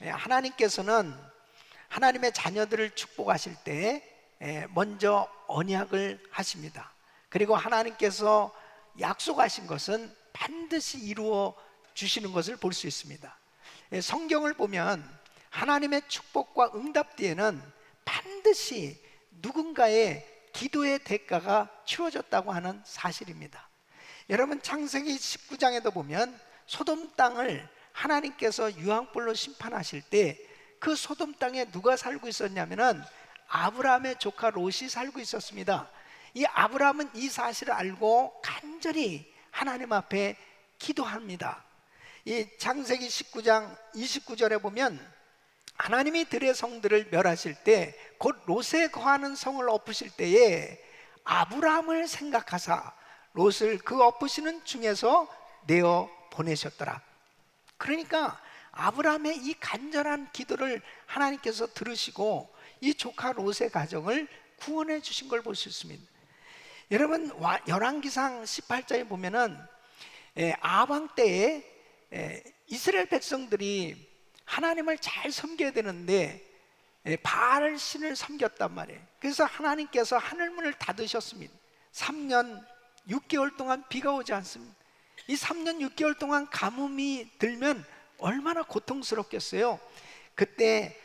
하나님께서는 하나님의 자녀들을 축복하실 때 먼저 언약을 하십니다. 그리고 하나님께서 약속하신 것은 반드시 이루어 주시는 것을 볼 수 있습니다. 성경을 보면 하나님의 축복과 응답 뒤에는 반드시 누군가의 기도의 대가가 치러졌다고 하는 사실입니다. 여러분, 창세기 19장에도 보면 소돔 땅을 하나님께서 유황불로 심판하실 때 그 소돔 땅에 누가 살고 있었냐면은 아브라함의 조카 롯이 살고 있었습니다. 이 아브라함은 이 사실을 알고 간절히 하나님 앞에 기도합니다. 이 창세기 19장 29절에 보면 하나님이 들의 성들을 멸하실 때 곧 롯에 거하는 성을 엎으실 때에 아브라함을 생각하사 롯을 그 엎으시는 중에서 내어 보내셨더라. 그러니까 아브라함의 이 간절한 기도를 하나님께서 들으시고 이 조카 롯의 가정을 구원해 주신 걸 볼 수 있습니다. 여러분, 열왕기상 18장에 보면은 아방 때에 이스라엘 백성들이 하나님을 잘 섬겨야 되는데 바알 신을 섬겼단 말이에요. 그래서 하나님께서 하늘문을 닫으셨습니다. 3년 6개월 동안 비가 오지 않습니다. 이 3년 6개월 동안 가뭄이 들면 얼마나 고통스럽겠어요. 그때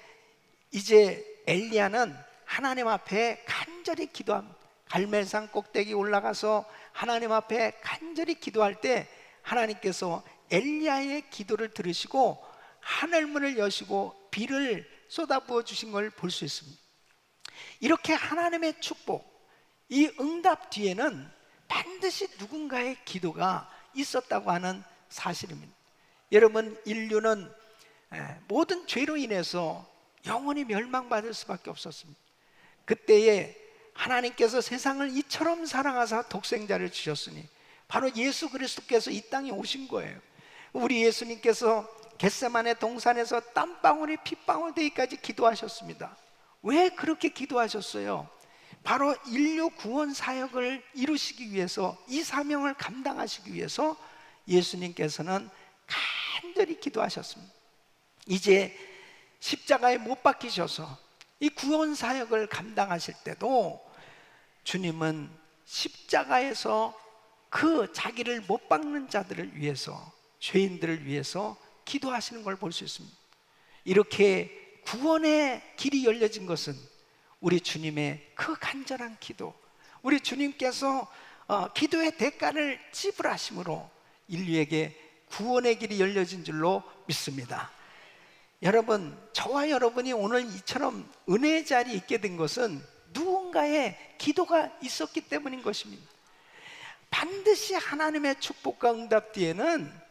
이제 엘리야는 하나님 앞에 간절히 기도합니다. 갈멜산 꼭대기 올라가서 하나님 앞에 간절히 기도할 때 하나님께서 엘리야의 기도를 들으시고 하늘문을 여시고 비를 쏟아부어 주신 걸 볼 수 있습니다. 이렇게 하나님의 축복, 이 응답 뒤에는 반드시 누군가의 기도가 있었다고 하는 사실입니다. 여러분, 인류는 모든 죄로 인해서 영원히 멸망받을 수밖에 없었습니다. 그때에 하나님께서 세상을 이처럼 사랑하사 독생자를 주셨으니 바로 예수 그리스도께서 이 땅에 오신 거예요. 우리 예수님께서 겟세마네 동산에서 땀방울이 핏방울 되기까지 기도하셨습니다. 왜 그렇게 기도하셨어요? 바로 인류 구원 사역을 이루시기 위해서, 이 사명을 감당하시기 위해서 예수님께서는 간절히 기도하셨습니다. 이제 십자가에 못 박히셔서 이 구원 사역을 감당하실 때도 주님은 십자가에서 그 자기를 못 박는 자들을 위해서, 죄인들을 위해서 기도하시는 걸 볼 수 있습니다. 이렇게 구원의 길이 열려진 것은 우리 주님의 그 간절한 기도, 우리 주님께서 기도의 대가를 지불하심으로 인류에게 구원의 길이 열려진 줄로 믿습니다. 여러분, 저와 여러분이 오늘 이처럼 은혜의 자리에 있게 된 것은 누군가의 기도가 있었기 때문인 것입니다. 반드시 하나님의 축복과 응답 뒤에는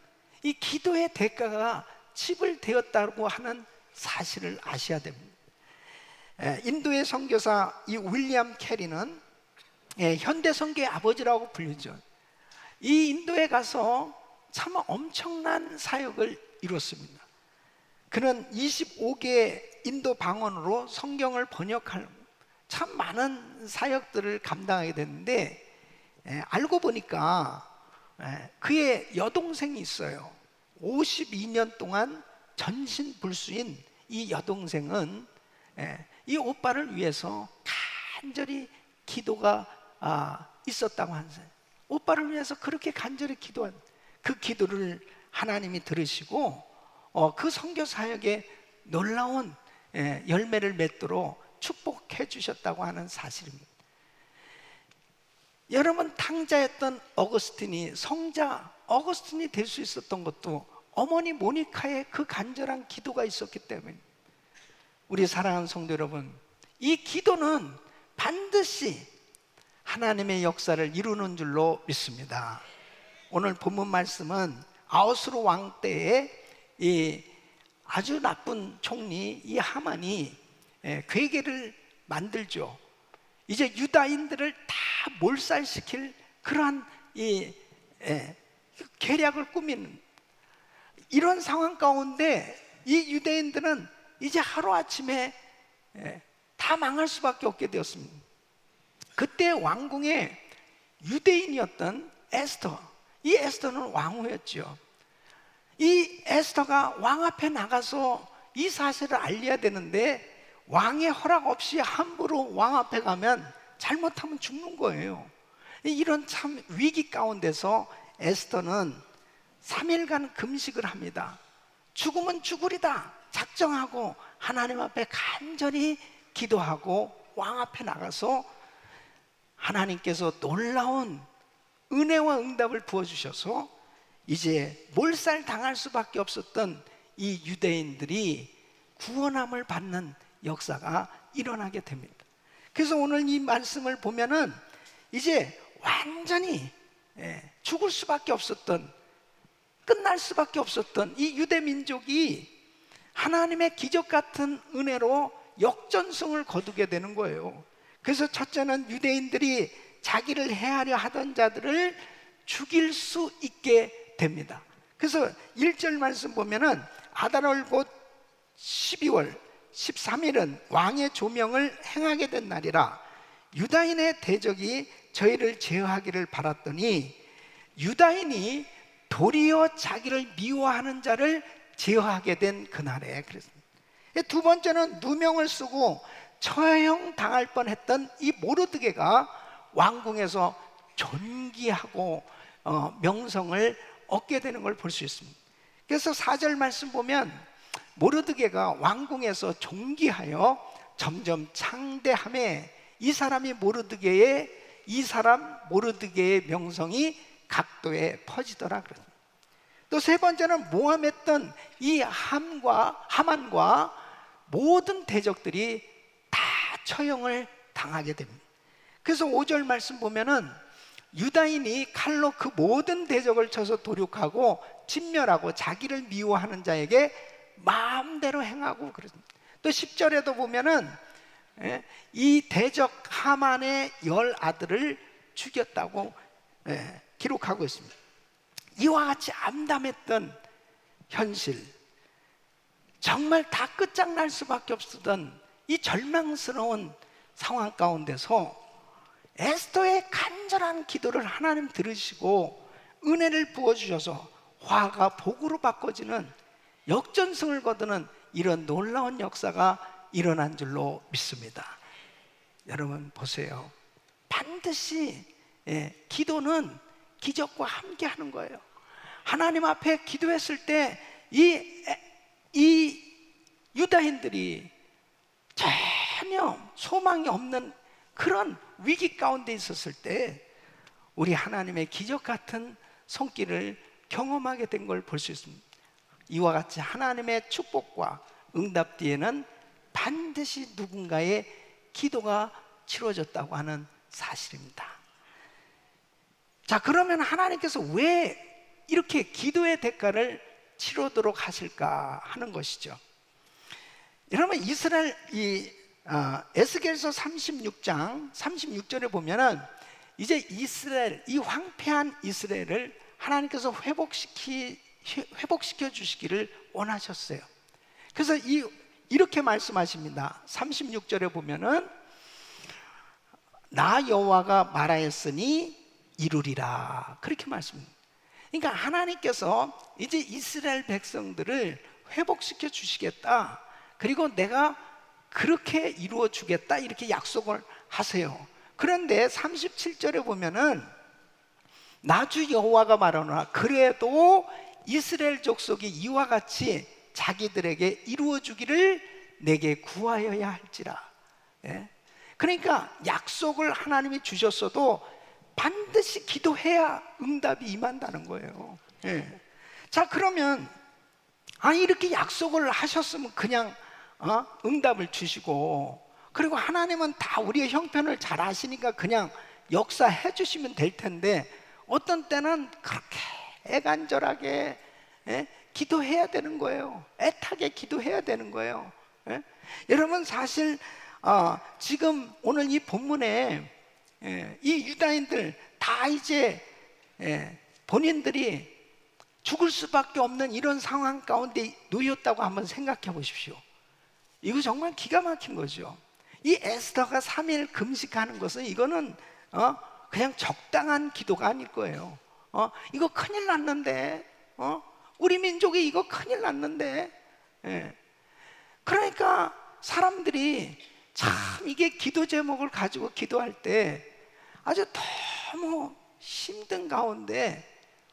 이 기도의 대가가 지불되었다고 하는 사실을 아셔야 됩니다. 인도의 선교사 이 윌리엄 캐리는 현대 선교의 아버지라고 불리죠. 이 인도에 가서 참 엄청난 사역을 이뤘습니다. 그는 25개 인도 방언으로 성경을 번역할 참 많은 사역들을 감당하게 됐는데, 알고 보니까 그의 여동생이 있어요. 52년 동안 전신불수인 이 여동생은 이 오빠를 위해서 간절히 기도가 있었다고 하는 거예요. 오빠를 위해서 그렇게 간절히 기도한 그 기도를 하나님이 들으시고 그 선교 사역에 놀라운 열매를 맺도록 축복해 주셨다고 하는 사실입니다. 여러분, 탕자였던 어거스틴이 성자 어거스틴이 될 수 있었던 것도 어머니 모니카의 그 간절한 기도가 있었기 때문에, 우리 사랑하는 성도 여러분, 이 기도는 반드시 하나님의 역사를 이루는 줄로 믿습니다. 오늘 본문 말씀은 아하수르 왕 때에 이 아주 나쁜 총리 이 하만이 괴계를 만들죠. 이제 유다인들을 다 몰살시킬 그러한 이 계략을 꾸미는 이런 상황 가운데 이 유대인들은 이제 하루아침에 다 망할 수밖에 없게 되었습니다. 그때 왕궁에 유대인이었던 에스더, 이 에스더는 왕후였죠. 이 에스더가 왕 앞에 나가서 이 사실을 알려야 되는데 왕의 허락 없이 함부로 왕 앞에 가면 잘못하면 죽는 거예요. 이런 참 위기 가운데서 에스더는 3일간 금식을 합니다. 죽으면 죽으리다 작정하고 하나님 앞에 간절히 기도하고 왕 앞에 나가서 하나님께서 놀라운 은혜와 응답을 부어주셔서 이제 몰살 당할 수밖에 없었던 이 유대인들이 구원함을 받는 역사가 일어나게 됩니다. 그래서 오늘 이 말씀을 보면은 이제 완전히 죽을 수밖에 없었던, 끝날 수밖에 없었던 이 유대 민족이 하나님의 기적 같은 은혜로 역전승을 거두게 되는 거예요. 그래서 첫째는 유대인들이 자기를 해하려 하던 자들을 죽일 수 있게 됩니다. 그래서 1절 말씀 보면은 아달월 곧 12월 13일은 왕의 조명을 행하게 된 날이라 유다인의 대적이 저희를 제어하기를 바랐더니 유다인이 도리어 자기를 미워하는 자를 제어하게 된 그날에 그랬습니다. 두 번째는 누명을 쓰고 처형 당할 뻔했던 이 모르드게가 왕궁에서 존귀하고 명성을 얻게 되는 걸 볼 수 있습니다. 그래서 4절 말씀 보면 모르드게가 왕궁에서 존귀하여 점점 창대함에 이 사람 모르드게의 명성이 각도에 퍼지더라 그랬습니다. 또 세 번째는 모함했던 이 하만과 모든 대적들이 다 처형을 당하게 됩니다. 그래서 5절 말씀 보면은 유다인이 칼로 그 모든 대적을 쳐서 도륙하고 진멸하고 자기를 미워하는 자에게 마음대로 행하고 그렇습니다. 또 10절에도 보면은 이 대적 하만의 10아들을 죽였다고 기록하고 있습니다. 이와 같이 암담했던 현실, 정말 다 끝장날 수밖에 없었던 이 절망스러운 상황 가운데서 에스더의 간절한 기도를 하나님 들으시고 은혜를 부어주셔서 화가 복으로 바꿔지는 역전승을 거두는 이런 놀라운 역사가 일어난 줄로 믿습니다. 여러분 보세요. 반드시 기도는 기적과 함께 하는 거예요. 하나님 앞에 기도했을 때 이 유다인들이 전혀 소망이 없는 그런 위기 가운데 있었을 때 우리 하나님의 기적 같은 손길을 경험하게 된 걸 볼 수 있습니다. 이와 같이 하나님의 축복과 응답 뒤에는 반드시 누군가의 기도가 치러졌다고 하는 사실입니다. 자, 그러면 하나님께서 왜 이렇게 기도의 대가를 치르도록 하실까 하는 것이죠. 여러분 이스라엘 에스겔서 36장 36절에 보면은 이제 이스라엘, 이 황폐한 이스라엘을 하나님께서 회복시켜 주시기를 원하셨어요. 그래서 이렇게 말씀하십니다. 36절에 보면은 나 여호와가 말하였으니 이루리라, 그렇게 말씀합니다. 그러니까 하나님께서 이제 이스라엘 백성들을 회복시켜 주시겠다, 그리고 내가 그렇게 이루어 주겠다, 이렇게 약속을 하세요. 그런데 37절에 보면은 나주 여호와가 말하노라 그래도 이스라엘 족속이 이와 같이 자기들에게 이루어 주기를 내게 구하여야 할지라. 그러니까 약속을 하나님이 주셨어도 반드시 기도해야 응답이 임한다는 거예요. 자, 그러면 이렇게 약속을 하셨으면 그냥 응답을 주시고, 그리고 하나님은 다 우리의 형편을 잘 아시니까 그냥 역사해 주시면 될 텐데 어떤 때는 그렇게 애간절하게 기도해야 되는 거예요. 애타게 기도해야 되는 거예요. 여러분 사실 지금 오늘 이 본문에 이 유다인들 다 이제 본인들이 죽을 수밖에 없는 이런 상황 가운데 놓였다고 한번 생각해 보십시오. 이거 정말 기가 막힌 거죠. 이 에스더가 3일 금식하는 것은 이거는 그냥 적당한 기도가 아닐 거예요. 이거 큰일 났는데, 우리 민족이 이거 큰일 났는데. 예. 그러니까 사람들이 참 이게 기도 제목을 가지고 기도할 때 아주 너무 힘든 가운데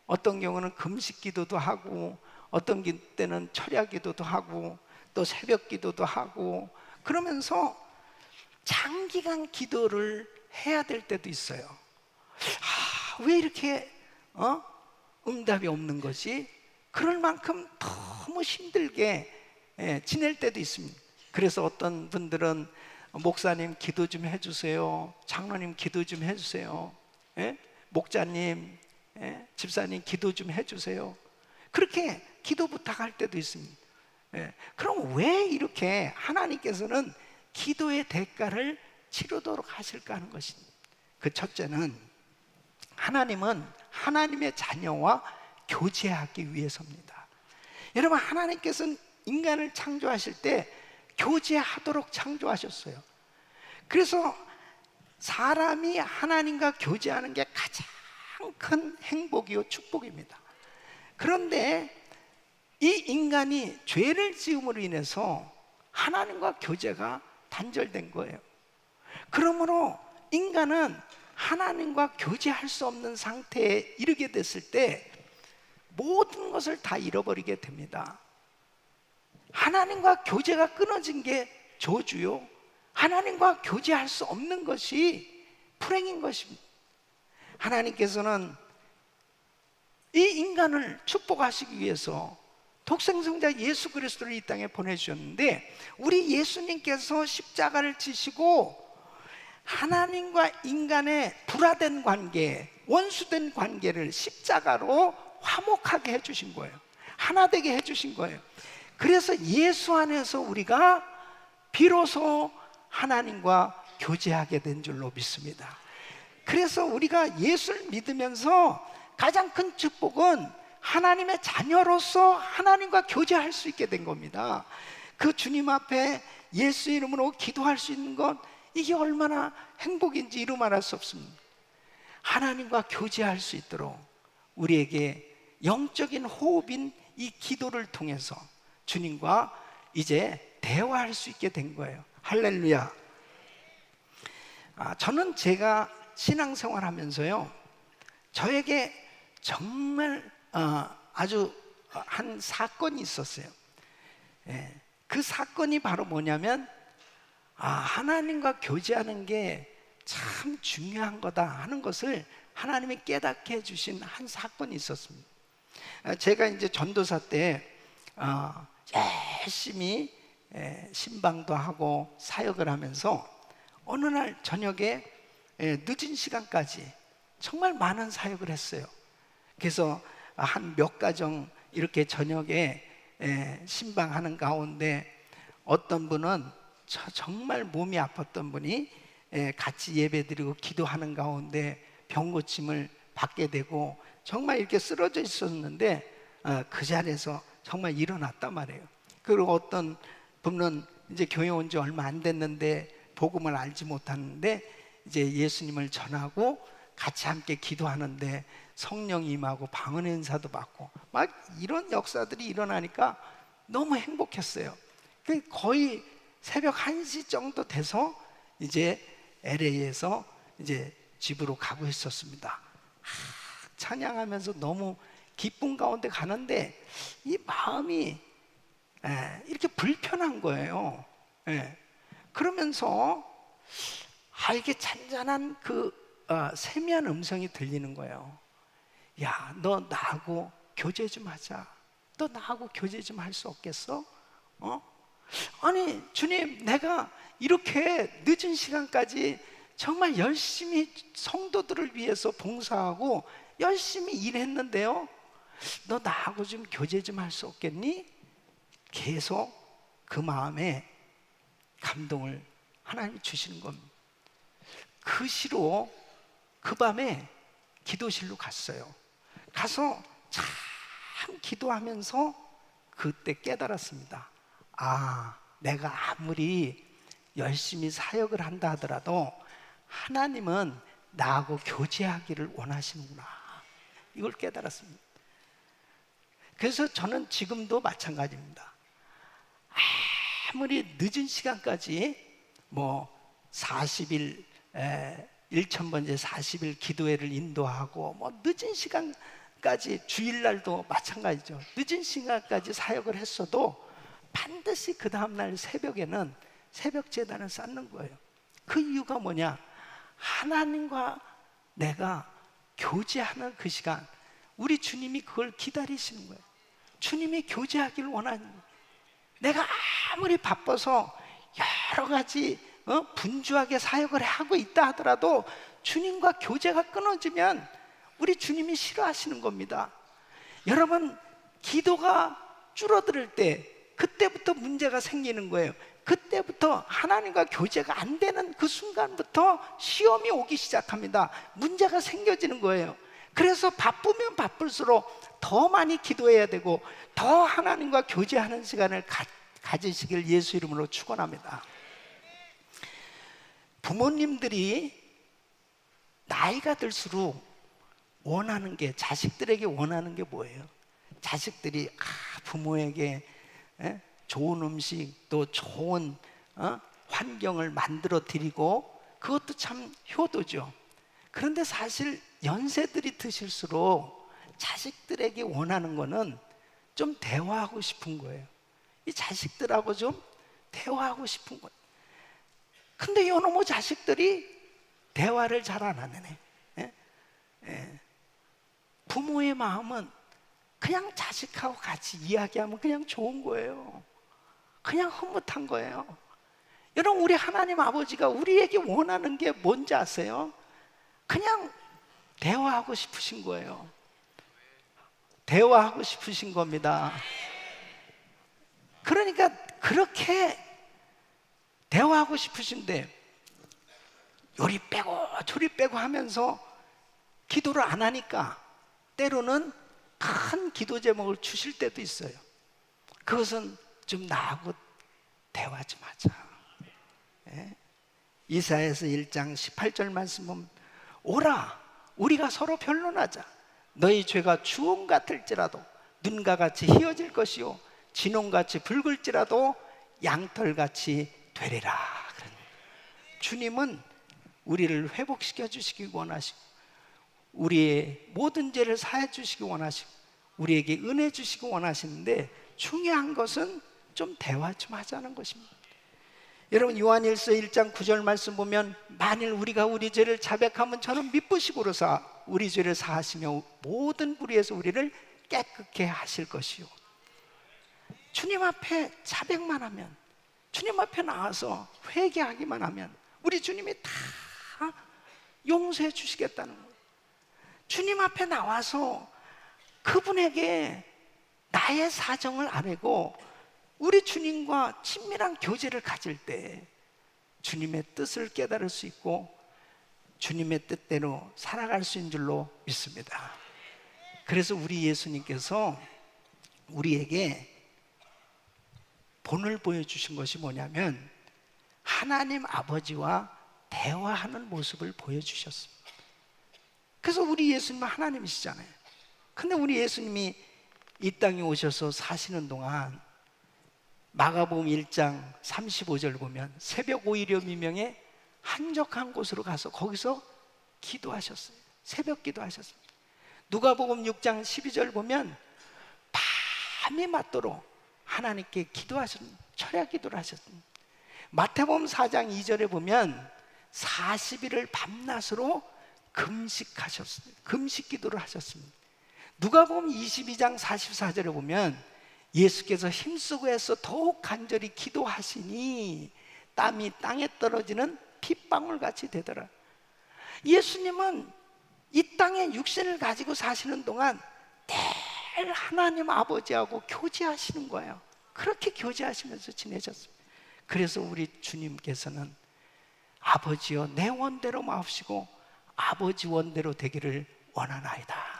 어떤 경우는 금식 기도도 하고 어떤 때는 철야 기도도 하고 또 새벽 기도도 하고 그러면서 장기간 기도를 해야 될 때도 있어요. 왜 이렇게 응답이 없는 것이? 그럴 만큼 너무 힘들게 지낼 때도 있습니다. 그래서 어떤 분들은 목사님 기도 좀 해주세요, 장로님 기도 좀 해주세요, 목자님, 집사님 기도 좀 해주세요, 그렇게 기도 부탁할 때도 있습니다. 그럼 왜 이렇게 하나님께서는 기도의 대가를 치르도록 하실까 하는 것입니다. 그 첫째는 하나님은 하나님의 자녀와 교제하기 위해서입니다. 여러분, 하나님께서는 인간을 창조하실 때 교제하도록 창조하셨어요. 그래서 사람이 하나님과 교제하는 게 가장 큰 행복이요 축복입니다. 그런데 이 인간이 죄를 지음으로 인해서 하나님과 교제가 단절된 거예요. 그러므로 인간은 하나님과 교제할 수 없는 상태에 이르게 됐을 때 모든 것을 다 잃어버리게 됩니다. 하나님과 교제가 끊어진 게 저주요, 하나님과 교제할 수 없는 것이 불행인 것입니다. 하나님께서는 이 인간을 축복하시기 위해서 독생성자 예수 그리스도를 이 땅에 보내주셨는데, 우리 예수님께서 십자가를 지시고 하나님과 인간의 불화된 관계, 원수된 관계를 십자가로 화목하게 해주신 거예요. 하나 되게 해주신 거예요. 그래서 예수 안에서 우리가 비로소 하나님과 교제하게 된 줄로 믿습니다. 그래서 우리가 예수를 믿으면서 가장 큰 축복은 하나님의 자녀로서 하나님과 교제할 수 있게 된 겁니다. 그 주님 앞에 예수 이름으로 기도할 수 있는 것, 이게 얼마나 행복인지 이루 말할 수 없습니다. 하나님과 교제할 수 있도록 우리에게 영적인 호흡인 이 기도를 통해서 주님과 이제 대화할 수 있게 된 거예요. 할렐루야. 저는 제가 신앙생활 하면서요, 저에게 정말 아주 한 사건이 있었어요. 그 사건이 바로 뭐냐면, 하나님과 교제하는 게 참 중요한 거다 하는 것을 하나님이 깨닫게 해주신 한 사건이 있었습니다. 제가 이제 전도사 때 열심히 신방도 하고 사역을 하면서 어느 날 저녁에 늦은 시간까지 정말 많은 사역을 했어요. 그래서 한 몇 가정 이렇게 저녁에 신방하는 가운데 어떤 분은 정말 몸이 아팠던 분이 같이 예배드리고 기도하는 가운데 병 고침을 받게 되고 정말 이렇게 쓰러져 있었는데 그 자리에서 정말 일어났단 말이에요. 그리고 어떤 분은 이제 교회 온 지 얼마 안 됐는데 복음을 알지 못하는데 이제 예수님을 전하고 같이 함께 기도하는데 성령이 임하고 방언의 은사도 받고 막 이런 역사들이 일어나니까 너무 행복했어요. 거의 새벽 1시 정도 돼서 이제 LA에서 이제 집으로 가고 있었습니다. 찬양하면서 너무 기쁨 가운데 가는데 이 마음이 이렇게 불편한 거예요. 그러면서 이게 잔잔한 그 세미한 음성이 들리는 거예요. 야, 너 나하고 교제 좀 하자. 너 나하고 교제 좀 할 수 없겠어? 아니 주님, 내가 이렇게 늦은 시간까지 정말 열심히 성도들을 위해서 봉사하고 열심히 일했는데요, 너 나하고 좀 교제 좀 할 수 없겠니? 계속 그 마음에 감동을 하나님이 주시는 겁니다. 그 시로 그 밤에 기도실로 갔어요. 가서 참 기도하면서 그때 깨달았습니다. 내가 아무리 열심히 사역을 한다 하더라도 하나님은 나하고 교제하기를 원하시는구나. 이걸 깨달았습니다. 그래서 저는 지금도 마찬가지입니다. 아무리 늦은 시간까지 뭐 40일 1000번째 40일 기도회를 인도하고 뭐 늦은 시간까지 주일날도 마찬가지죠. 늦은 시간까지 사역을 했어도 반드시 그 다음날 새벽에는 새벽 제단을 쌓는 거예요. 그 이유가 뭐냐? 하나님과 내가 교제하는 그 시간, 우리 주님이 그걸 기다리시는 거예요. 주님이 교제하기를 원하는 거예요. 내가 아무리 바빠서 여러 가지 분주하게 사역을 하고 있다 하더라도 주님과 교제가 끊어지면 우리 주님이 싫어하시는 겁니다. 여러분, 기도가 줄어들 때 그때부터 문제가 생기는 거예요. 그때부터 하나님과 교제가 안 되는 그 순간부터 시험이 오기 시작합니다. 문제가 생겨지는 거예요. 그래서 바쁘면 바쁠수록 더 많이 기도해야 되고 더 하나님과 교제하는 시간을 가지시길 예수 이름으로 축원합니다. 부모님들이 나이가 들수록 원하는 게, 자식들에게 원하는 게 뭐예요? 자식들이 부모에게 좋은 음식, 또 좋은 환경을 만들어 드리고, 그것도 참 효도죠. 그런데 사실 연세들이 드실수록 자식들에게 원하는 거는 좀 대화하고 싶은 거예요. 이 자식들하고 좀 대화하고 싶은 거예요. 근데 이놈의 자식들이 대화를 잘 안 하네. 부모의 마음은 그냥 자식하고 같이 이야기하면 그냥 좋은 거예요. 그냥 흐뭇한 거예요. 여러분, 우리 하나님 아버지가 우리에게 원하는 게 뭔지 아세요? 그냥 대화하고 싶으신 거예요. 대화하고 싶으신 겁니다. 그러니까 그렇게 대화하고 싶으신데 요리 빼고 조리 빼고 하면서 기도를 안 하니까 때로는 큰 기도 제목을 주실 때도 있어요. 그것은 좀 나하고 대화 좀 하자. 이사야서 1장 18절 말씀 보면, 오라 우리가 서로 변론하자. 너희 죄가 주홍 같을지라도 눈과 같이 희어질 것이요 진홍같이 붉을지라도 양털같이 되리라. 주님은 우리를 회복시켜 주시기 원하시고 우리의 모든 죄를 사해 주시기 원하시고 우리에게 은혜 주시기 원하시는데, 중요한 것은 좀 대화 좀 하자는 것입니다. 여러분, 요한일서 1장 9절 말씀 보면, 만일 우리가 우리 죄를 자백하면 저는 미쁘시고로사 우리 죄를 사하시며 모든 불의에서 우리를 깨끗게 하실 것이요. 주님 앞에 자백만 하면, 주님 앞에 나와서 회개하기만 하면 우리 주님이 다 용서해 주시겠다는 거예요. 주님 앞에 나와서 그분에게 나의 사정을 아뢰고 우리 주님과 친밀한 교제를 가질 때 주님의 뜻을 깨달을 수 있고 주님의 뜻대로 살아갈 수 있는 줄로 믿습니다. 그래서 우리 예수님께서 우리에게 본을 보여주신 것이 뭐냐면, 하나님 아버지와 대화하는 모습을 보여주셨습니다. 그래서 우리 예수님은 하나님이시잖아요. 근데 우리 예수님이 이 땅에 오셔서 사시는 동안 마가복음 1장 35절 보면 새벽 5일여 미명에 한적한 곳으로 가서 거기서 기도하셨어요. 새벽 기도하셨습니다. 누가복음 6장 12절 보면 밤이 맞도록 하나님께 기도하셨습니다. 철야 기도를 하셨습니다. 마태복음 4장 2절에 보면 40일을 밤낮으로 금식하셨습니다. 금식 기도를 하셨습니다. 누가복음 22장 44절에 보면 예수께서 힘쓰고 해서 더욱 간절히 기도하시니 땀이 땅에 떨어지는 핏방울 같이 되더라. 예수님은 이 땅에 육신을 가지고 사시는 동안 늘 하나님 아버지하고 교제하시는 거예요. 그렇게 교제하시면서 지내셨습니다. 그래서 우리 주님께서는 아버지여 내 원대로 마옵시고 아버지 원대로 되기를 원하나이다.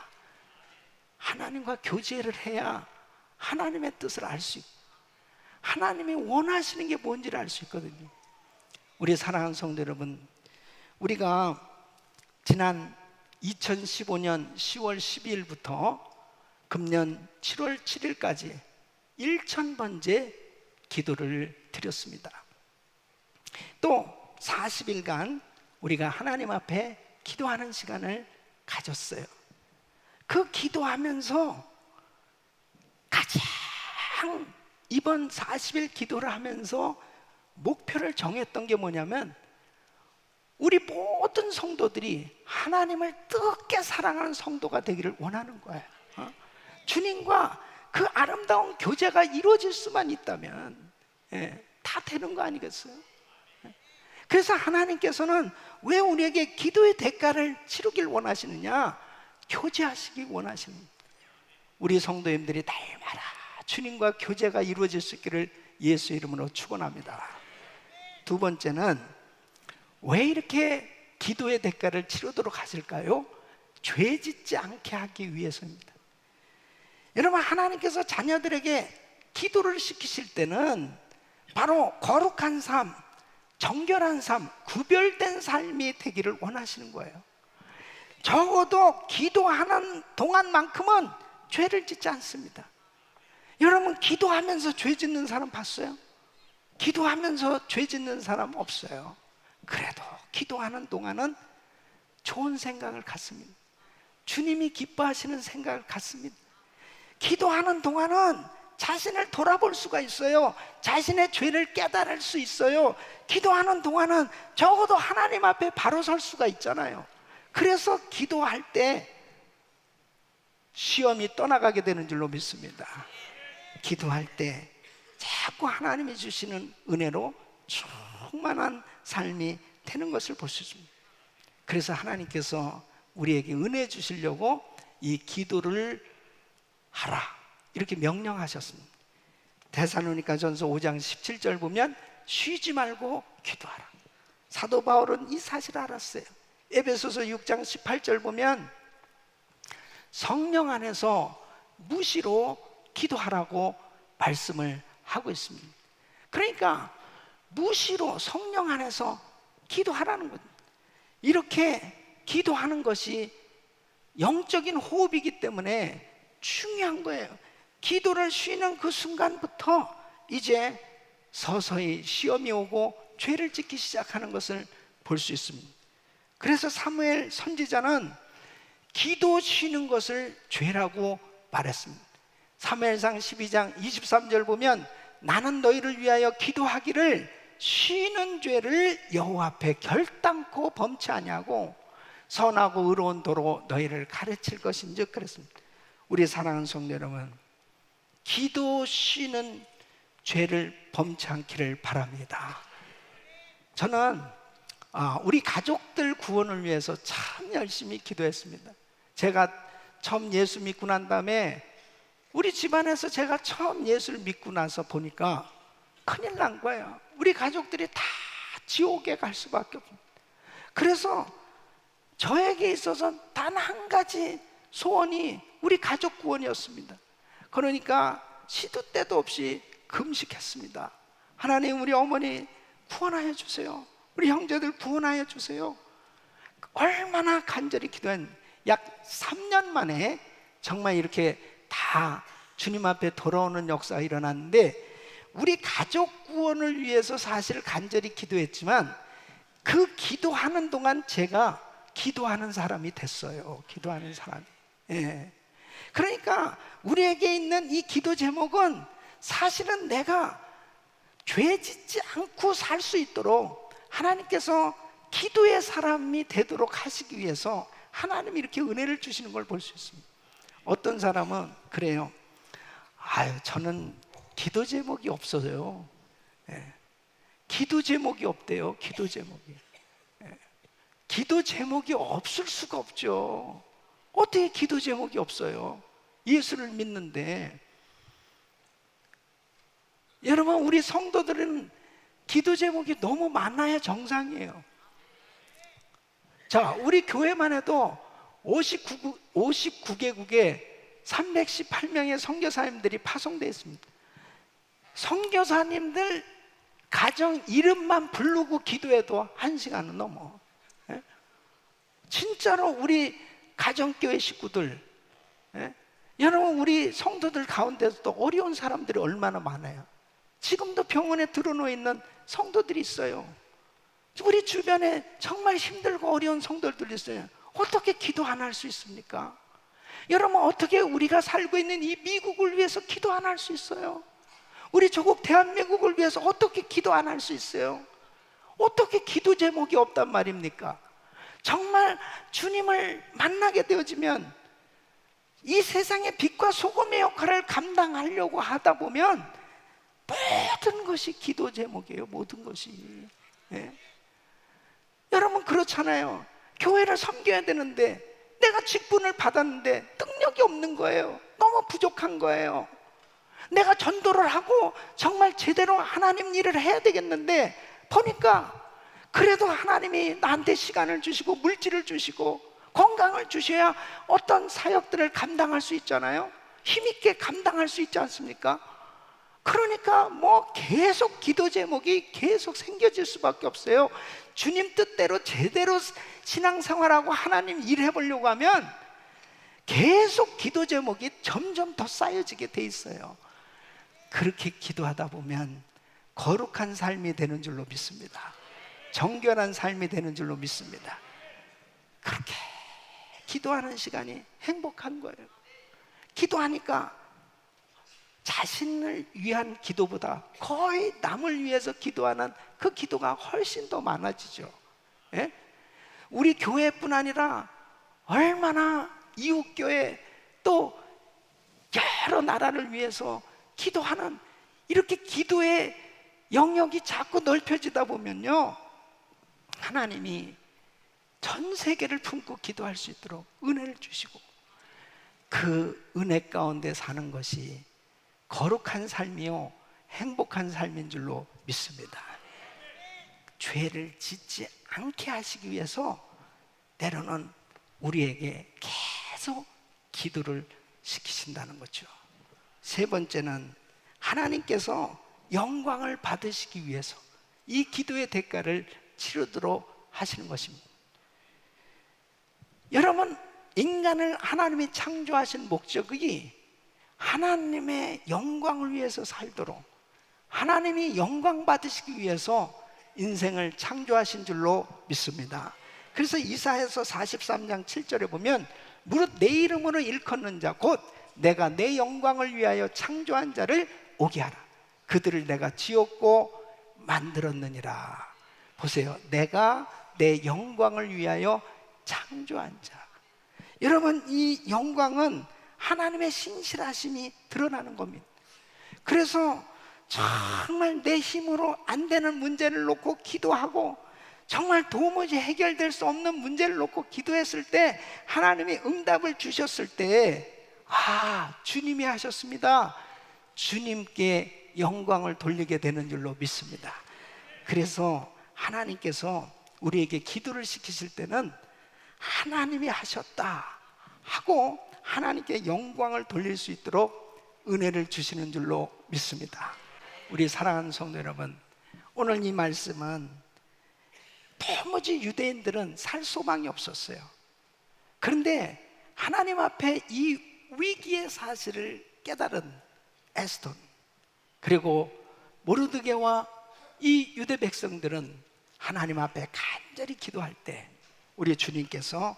하나님과 교제를 해야 하나님의 뜻을 알 수 있고 하나님이 원하시는 게 뭔지를 알 수 있거든요. 우리 사랑하는 성도 여러분, 우리가 지난 2015년 10월 12일부터 금년 7월 7일까지 1,000번째 기도를 드렸습니다. 또 40일간 우리가 하나님 앞에 기도하는 시간을 가졌어요. 그 기도하면서 가장 이번 40일 기도를 하면서 목표를 정했던 게 뭐냐면, 우리 모든 성도들이 하나님을 뜨겁게 사랑하는 성도가 되기를 원하는 거예요. 주님과 그 아름다운 교제가 이루어질 수만 있다면 다 되는 거 아니겠어요? 그래서 하나님께서는 왜 우리에게 기도의 대가를 치르길 원하시느냐? 교제하시기 원하시는, 우리 성도님들이 날마다 주님과 교제가 이루어질 수 있기를 예수 이름으로 축원합니다. 두 번째는 왜 이렇게 기도의 대가를 치르도록 하실까요? 죄 짓지 않게 하기 위해서입니다. 여러분, 하나님께서 자녀들에게 기도를 시키실 때는 바로 거룩한 삶, 정결한 삶, 구별된 삶이 되기를 원하시는 거예요. 적어도 기도하는 동안만큼은 죄를 짓지 않습니다. 여러분, 기도하면서 죄 짓는 사람 봤어요? 기도하면서 죄 짓는 사람 없어요. 그래도 기도하는 동안은 좋은 생각을 갖습니다. 주님이 기뻐하시는 생각을 갖습니다. 기도하는 동안은 자신을 돌아볼 수가 있어요. 자신의 죄를 깨달을 수 있어요. 기도하는 동안은 적어도 하나님 앞에 바로 설 수가 있잖아요. 그래서 기도할 때 시험이 떠나가게 되는 줄로 믿습니다. 기도할 때 자꾸 하나님이 주시는 은혜로 충만한 삶이 되는 것을 볼 수 있습니다. 그래서 하나님께서 우리에게 은혜 주시려고 이 기도를 하라 이렇게 명령하셨습니다. 데살로니가전서 5장 17절 보면 쉬지 말고 기도하라. 사도 바울은 이 사실을 알았어요. 에베소서 6장 18절 보면 성령 안에서 무시로 기도하라고 말씀을 하고 있습니다. 그러니까 무시로 성령 안에서 기도하라는 거예요. 이렇게 기도하는 것이 영적인 호흡이기 때문에 중요한 거예요. 기도를 쉬는 그 순간부터 이제 서서히 시험이 오고 죄를 짓기 시작하는 것을 볼 수 있습니다. 그래서 사무엘 선지자는 기도 쉬는 것을 죄라고 말했습니다. 사무엘상 12장 23절 보면 나는 너희를 위하여 기도하기를 쉬는 죄를 여호와 앞에 결단코 범치 아니하고 선하고 의로운 도로 너희를 가르칠 것인즉 그랬습니다. 우리 사랑하는 성도 여러분, 기도 쉬는 죄를 범치 않기를 바랍니다. 저는 우리 가족들 구원을 위해서 참 열심히 기도했습니다. 제가 처음 예수 믿고 난 다음에 우리 집안에서 제가 처음 예수를 믿고 나서 보니까 큰일 난 거예요. 우리 가족들이 다 지옥에 갈 수밖에 없습니다. 그래서 저에게 있어서 단 한 가지 소원이 우리 가족 구원이었습니다. 그러니까 시도 때도 없이 금식했습니다. 하나님, 우리 어머니 구원하여 주세요. 우리 형제들 구원하여 주세요. 얼마나 간절히 기도한, 약 3년 만에 정말 이렇게 다 주님 앞에 돌아오는 역사가 일어났는데, 우리 가족 구원을 위해서 사실 간절히 기도했지만 그 기도하는 동안 제가 기도하는 사람이 됐어요. 기도하는 사람이. 그러니까 우리에게 있는 이 기도 제목은 사실은 내가 죄 짓지 않고 살 수 있도록 하나님께서 기도의 사람이 되도록 하시기 위해서 하나님이 이렇게 은혜를 주시는 걸 볼 수 있습니다. 어떤 사람은 그래요. 저는 기도 제목이 없어요. 기도 제목이 없대요. 기도 제목이. 기도 제목이 없을 수가 없죠. 어떻게 기도 제목이 없어요? 예수를 믿는데. 여러분, 우리 성도들은 기도 제목이 너무 많아야 정상이에요. 자, 우리 교회만 해도 59개국에 318명의 선교사님들이 파송되어 있습니다. 선교사님들 가정 이름만 부르고 기도해도 1시간은 넘어. 진짜로 우리 가정교회 식구들, 예? 여러분, 우리 성도들 가운데서도 어려운 사람들이 얼마나 많아요. 지금도 병원에 들어놓여 있는 성도들이 있어요. 우리 주변에 정말 힘들고 어려운 성도들이 있어요. 어떻게 기도 안 할 수 있습니까? 여러분, 어떻게 우리가 살고 있는 이 미국을 위해서 기도 안 할 수 있어요? 우리 조국 대한민국을 위해서 어떻게 기도 안 할 수 있어요? 어떻게 기도 제목이 없단 말입니까? 정말 주님을 만나게 되어지면 이 세상의 빛과 소금의 역할을 감당하려고 하다 보면 모든 것이 기도 제목이에요. 모든 것이. 예? 여러분, 그렇잖아요. 교회를 섬겨야 되는데 내가 직분을 받았는데 능력이 없는 거예요. 너무 부족한 거예요. 내가 전도를 하고 정말 제대로 하나님 일을 해야 되겠는데 보니까 그래도 하나님이 나한테 시간을 주시고 물질을 주시고 건강을 주셔야 어떤 사역들을 감당할 수 있잖아요. 힘있게 감당할 수 있지 않습니까? 그러니까 뭐 계속 기도 제목이 계속 생겨질 수밖에 없어요. 주님 뜻대로 제대로 신앙생활하고 하나님 일해 보려고 하면 계속 기도 제목이 점점 더 쌓여지게 돼 있어요. 그렇게 기도하다 보면 거룩한 삶이 되는 줄로 믿습니다. 정결한 삶이 되는 줄로 믿습니다. 그렇게 기도하는 시간이 행복한 거예요. 기도하니까 자신을 위한 기도보다 거의 남을 위해서 기도하는 그 기도가 훨씬 더 많아지죠. 예? 우리 교회뿐 아니라 얼마나 이웃교회 또 여러 나라를 위해서 기도하는, 이렇게 기도의 영역이 자꾸 넓혀지다 보면요, 하나님이 전 세계를 품고 기도할 수 있도록 은혜를 주시고 그 은혜 가운데 사는 것이 거룩한 삶이요 행복한 삶인 줄로 믿습니다. 죄를 짓지 않게 하시기 위해서 때로는 우리에게 계속 기도를 시키신다는 거죠. 세 번째는 하나님께서 영광을 받으시기 위해서 이 기도의 대가를 치르도록 하시는 것입니다. 여러분, 인간을 하나님이 창조하신 목적이 하나님의 영광을 위해서 살도록, 하나님이 영광 받으시기 위해서 인생을 창조하신 줄로 믿습니다. 그래서 이사야서 43장 7절에 보면 무릇 내 이름으로 일컫는 자 곧 내가 내 영광을 위하여 창조한 자를 오게 하라. 그들을 내가 지었고 만들었느니라. 보세요, 내가 내 영광을 위하여 창조한 자. 여러분, 이 영광은 하나님의 신실하심이 드러나는 겁니다. 그래서 정말 내 힘으로 안 되는 문제를 놓고 기도하고 정말 도무지 해결될 수 없는 문제를 놓고 기도했을 때 하나님이 응답을 주셨을 때, 아, 주님이 하셨습니다. 주님께 영광을 돌리게 되는 줄로 믿습니다. 그래서 하나님께서 우리에게 기도를 시키실 때는 하나님이 하셨다 하고 하나님께 영광을 돌릴 수 있도록 은혜를 주시는 줄로 믿습니다. 우리 사랑하는 성도 여러분, 오늘 이 말씀은 도무지 유대인들은 살 소망이 없었어요. 그런데 하나님 앞에 이 위기의 사실을 깨달은 에스돈, 그리고 모르드게와 이 유대 백성들은 하나님 앞에 간절히 기도할 때 우리 주님께서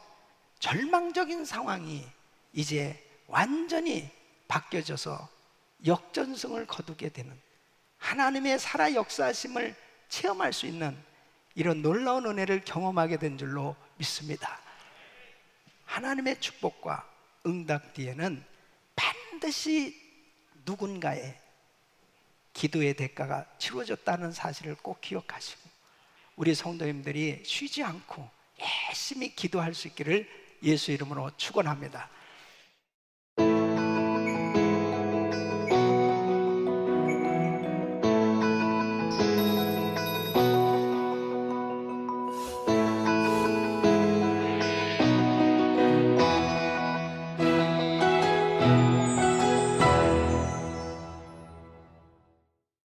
절망적인 상황이 이제 완전히 바뀌어져서 역전승을 거두게 되는, 하나님의 살아 역사하심을 체험할 수 있는 이런 놀라운 은혜를 경험하게 된 줄로 믿습니다. 하나님의 축복과 응답 뒤에는 반드시 누군가의 기도의 대가가 치러졌다는 사실을 꼭 기억하시고 우리 성도님들이 쉬지 않고 열심히 기도할 수 있기를 예수 이름으로 축원합니다.